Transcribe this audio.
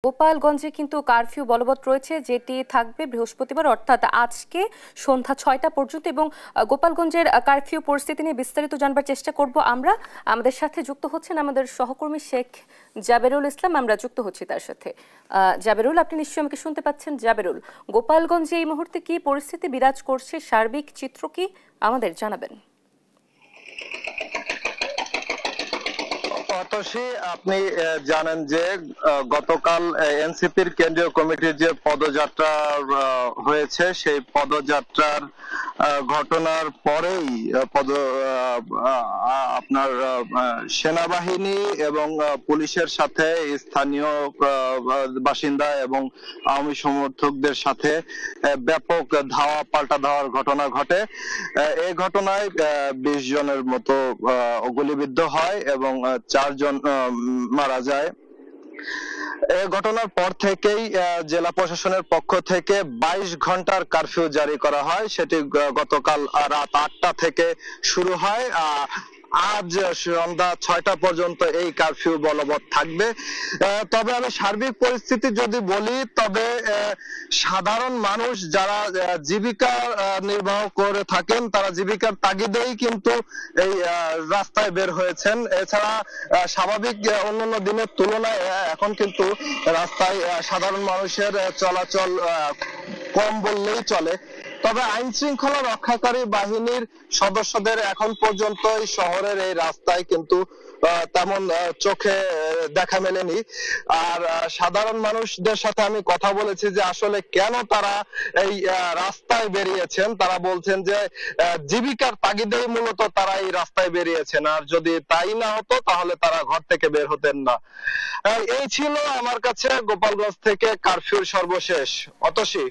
গোপালগঞ্জে কিন্তু কারফিউ বলবৎ রয়েছে, যেটি থাকবে বৃহস্পতিবার অর্থাৎ আজকে সন্ধ্যা ৬টা পর্যন্ত। এবং গোপালগঞ্জের কারফিউ পরিস্থিতি নিয়ে বিস্তারিত জানবার চেষ্টা করব আমরা। আমাদের সাথে যুক্ত হচ্ছেন আমাদের সহকর্মী শেখ জাবেরুল ইসলাম, আমরা যুক্ত হচ্ছি তার সাথে। জাবেরুল, আপনি নিশ্চয়ই আমাকে শুনতে পাচ্ছেন? জাবেরুল, গোপালগঞ্জে এই মুহূর্তে কি পরিস্থিতি বিরাজ করছে, সার্বিক চিত্র কি আমাদের জানাবেন? অতসী, আপনি জানেন যে গতকাল এনসিপির কেন্দ্রীয় কমিটির যে পদযাত্রা হয়েছে, সেই পদযাত্রার ঘটনার পরেই আপনার সেনাবাহিনী এবং পুলিশের সাথে স্থানীয় বাসিন্দা এবং আওয়ামী সমর্থকদের সাথে ব্যাপক পাল্টা ধাওয়ার ঘটনা ঘটে। এই ঘটনায় 20 জনের মতো গুলিবিদ্ধ হয় এবং 4 জন মারা যায়। এই ঘটনার পর থেকেই জেলা প্রশাসনের পক্ষ থেকে 22 ঘন্টার কারফিউ জারি করা হয়। সেটি গতকাল রাত 8টা থেকে শুরু হয়। আজ সন্ধ্যা 6টা পর্যন্ত এই কারফিউ বলবৎ থাকবে। তবে আমি সার্বিক পরিস্থিতি যদি বলি, তবে সাধারণ মানুষ যারা জীবিকা নির্বাহ করে থাকেন, তারা জীবিকার তাগিদেই কিন্তু এই রাস্তায় বের হয়েছেন। এছাড়া স্বাভাবিক অন্যান্য দিনের তুলনায় এখন কিন্তু রাস্তায় সাধারণ মানুষের চলাচল কম বললেই চলে। তবে আইন শৃঙ্খলা রক্ষাকারী বাহিনীর সদস্যদের এখন পর্যন্ত এই শহরের এই রাস্তায় কিন্তু তেমন চোখে দেখা মেলেনি। আর সাধারণ মানুষদের সাথে আমি কথা বলেছি যে আসলে কেন তারা এই রাস্তায় বেরিয়েছেন। তারা বলছেন যে জীবিকার তাগিদেই মূলত তারা এই রাস্তায় বেরিয়েছেন, আর যদি তাই না হতো তাহলে তারা ঘর থেকে বের হতেন না। এই ছিল আমার কাছে গোপালগঞ্জ থেকে কারফিউর সর্বশেষ। অতসী।